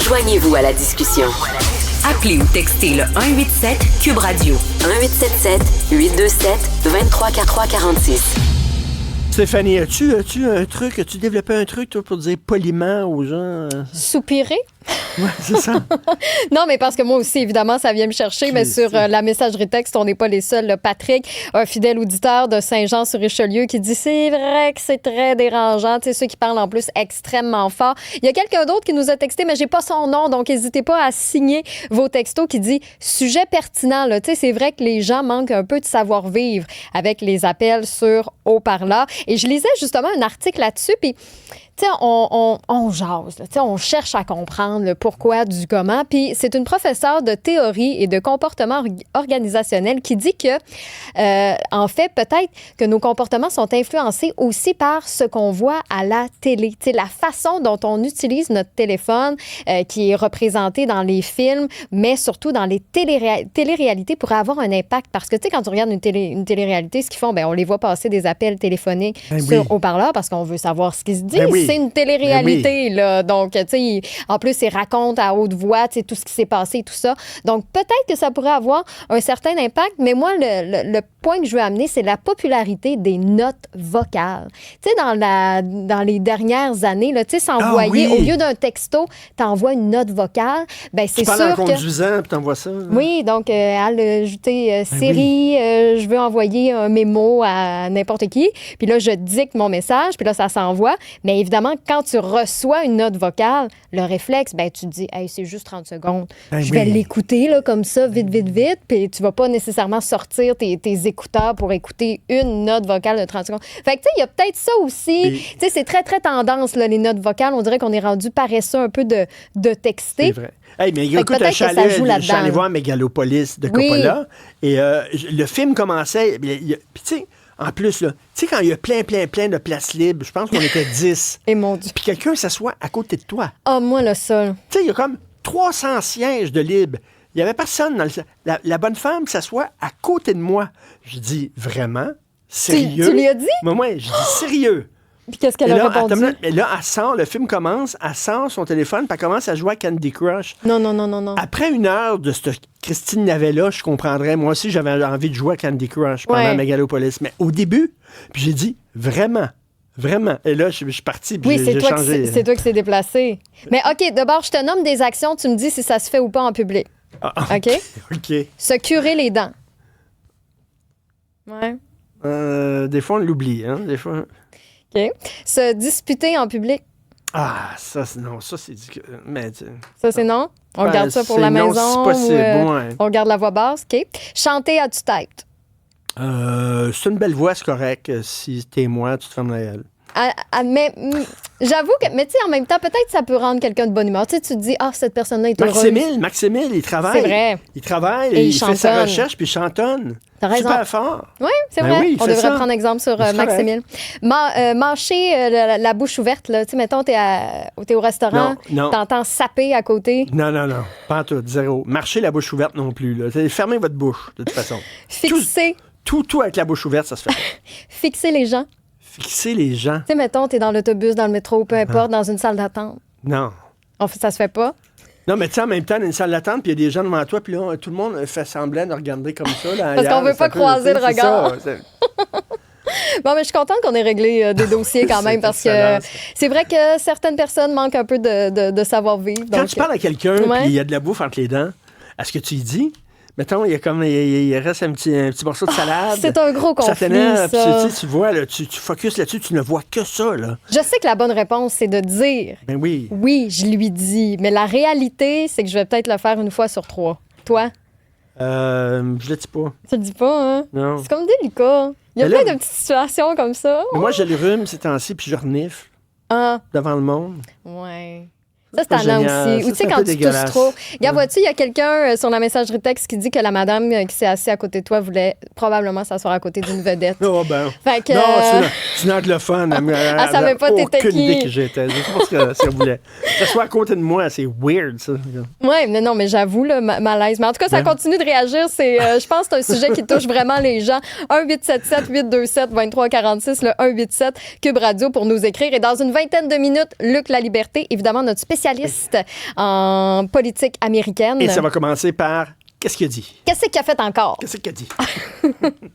Joignez-vous à la discussion. Appelez ou textez le 187 Cube Radio. 1877-827-2343-46. Stéphanie, as-tu un truc, as-tu développé un truc, toi, pour dire poliment aux gens? Soupirer? Ouais, c'est ça. Non, mais parce que moi aussi, évidemment, ça vient me chercher. Mais sur la messagerie texte, on n'est pas les seuls. Là. Patrick, un fidèle auditeur de Saint-Jean-sur-Richelieu, qui dit « C'est vrai que c'est très dérangeant. » Tu sais, ceux qui parlent en plus extrêmement fort. Il y a quelqu'un d'autre qui nous a texté, mais j'ai pas son nom, donc n'hésitez pas à signer vos textos, qui dit « Sujet pertinent. » Tu sais, c'est vrai que les gens manquent un peu de savoir-vivre avec les appels sur haut-parleur. Et je lisais justement un article là-dessus, puis tu sais, on jase, tu sais, on cherche à comprendre le pourquoi du comment. Puis c'est une professeure de théorie et de comportement organisationnel qui dit que, en fait, peut-être que nos comportements sont influencés aussi par ce qu'on voit à la télé. Tu sais, la façon dont on utilise notre téléphone, qui est représenté dans les films, mais surtout dans les téléréalités, pourrait avoir un impact. Parce que, tu sais, quand tu regardes une télé-réalité, ce qu'ils font, bien, on les voit passer des appels téléphoniques sur haut-parleur parce qu'on veut savoir ce qui se dit. C'est une télé-réalité, là. Donc, tu sais, en plus, ils racontent à haute voix, tu sais, tout ce qui s'est passé et tout ça. Donc, peut-être que ça pourrait avoir un certain impact, mais moi, le point que je veux amener, c'est la popularité des notes vocales. Tu sais, dans les dernières années, tu sais, s'envoyer, au lieu d'un texto, t'envoies une note vocale, ben c'est sûr que... Tu parles en conduisant, puis t'envoies ça. Là. Oui, donc, ajouter Siri, je veux envoyer un mémo à n'importe qui, puis là, je dicte mon message, puis là, ça s'envoie. Mais évidemment, quand tu reçois une note vocale, le réflexe, ben tu te dis, hey, c'est juste 30 secondes. Je vais l'écouter là, comme ça, vite, puis tu vas pas nécessairement sortir tes écouteurs pour écouter une note vocale de 30 secondes. Fait que, tu sais, il y a peut-être ça aussi. Tu sais, c'est très, très tendance, là, les notes vocales. On dirait qu'on est rendu paresseux un peu de texter. C'est vrai. Hey, mais écoute, je suis allé voir Mégalopolis de Coppola, et le film commençait, puis tu sais, en plus, là, tu sais, quand il y a plein de places libres, je pense qu'on était 10. Et mon Dieu. Puis quelqu'un s'assoit à côté de toi. Ah, moi, le seul. Tu sais, il y a comme 300 sièges de libre. Il n'y avait personne dans la bonne femme s'assoit à côté de moi. Je dis, vraiment? Sérieux? Tu lui as dit? Moi, je dis, sérieux? Puis qu'est-ce qu'elle a répondu? Mais là, elle sort, le film commence, elle sort son téléphone, puis elle commence à jouer à Candy Crush. Non. Après une heure de cette Christine Navella, je comprendrais. Moi aussi, j'avais envie de jouer à Candy Crush pendant Mégalopolis. Mais au début, puis j'ai dit, vraiment. Et là, je suis parti, puis j'ai changé. C'est toi qui s'est déplacé. Mais OK, d'abord, je te nomme des actions, tu me dis si ça se fait ou pas en public. OK? OK. Se curer les dents. Ouais. Des fois, on l'oublie, hein? Des fois... OK. Se disputer en public. Ah, ça, non, ça, c'est... Mais, ça, c'est non? On garde ça pour la maison? Non, c'est possible, on garde la voix basse, OK. Chanter à tue-tête. C'est une belle voix, c'est correct. Si t'es moi, tu te fermes la gueule. Mais j'avoue que, mais tu sais, en même temps, peut-être ça peut rendre quelqu'un de bonne humeur. Tu sais, tu te dis, cette personne-là est heureuse. Maximile, il travaille. C'est vrai. Il travaille, il fait sa recherche, puis il chantonne. T'as raison. Super fort. Oui, c'est vrai. Oui, on devrait prendre exemple sur Maximile. Mâcher la bouche ouverte, là. Tu sais, mettons, t'es au restaurant, t'entends saper à côté. Non. Pas en tout, zéro. Marcher la bouche ouverte non plus, là. Fermez votre bouche, de toute façon. Fixer. Tout avec la bouche ouverte, ça se fait. Fixer les gens. Fixer les gens. Tu sais, mettons, t'es dans l'autobus, dans le métro, peu importe, dans une salle d'attente. Non. Ça se fait pas? Non, mais tu sais, en même temps, dans une salle d'attente, puis il y a des gens devant toi, puis là, tout le monde fait semblant de regarder comme ça. Là, parce qu'on veut pas croiser le regard. Bon, mais je suis contente qu'on ait réglé des dossiers quand même, parce que c'est vrai que certaines personnes manquent un peu de savoir-vivre. Quand tu parles à quelqu'un, puis il y a de la bouffe entre les dents, est-ce que tu y dis... Mettons, il reste un petit morceau de salade. C'est un gros conflit, ça. Tu vois, là, tu focuses là-dessus, tu ne vois que ça. Là. Je sais que la bonne réponse, c'est de dire. Ben oui. Oui, je lui dis. Mais la réalité, c'est que je vais peut-être le faire une fois sur 3. Toi? Je le dis pas. Tu le dis pas, hein? Non. C'est comme délicat. Il y a plein de petites situations comme ça. Moi, j'ai le rhume ces temps-ci, puis je renifle devant le monde. Ouais. Ça, c'est talent aussi. Ou tu sais, quand tu tousses trop. Regarde, vois-tu, il y a quelqu'un sur la messagerie texte qui dit que la madame qui s'est assise à côté de toi voulait probablement s'asseoir à côté d'une vedette. Oh, ben. Fait que, non, c'est une anglophone. Elle savait pas t'étais qui. Aucune idée qui j'étais. Je sais pas ce qu'elle voulait. Que ça soit à côté de moi, c'est weird, ça. Oui, mais non, mais j'avoue, là, malaise. Mais en tout cas, ça continue de réagir. Je pense que c'est un sujet qui touche vraiment les gens. 1-877-827-2346, le 187 Cube Radio pour nous écrire. Et dans une vingtaine de minutes, Luc Laliberté, évidemment, notre spécialiste spécialiste en politique américaine. Et ça va commencer par... Qu'est-ce qu'il a dit? Qu'est-ce qu'il a fait encore? Qu'est-ce qu'il a dit?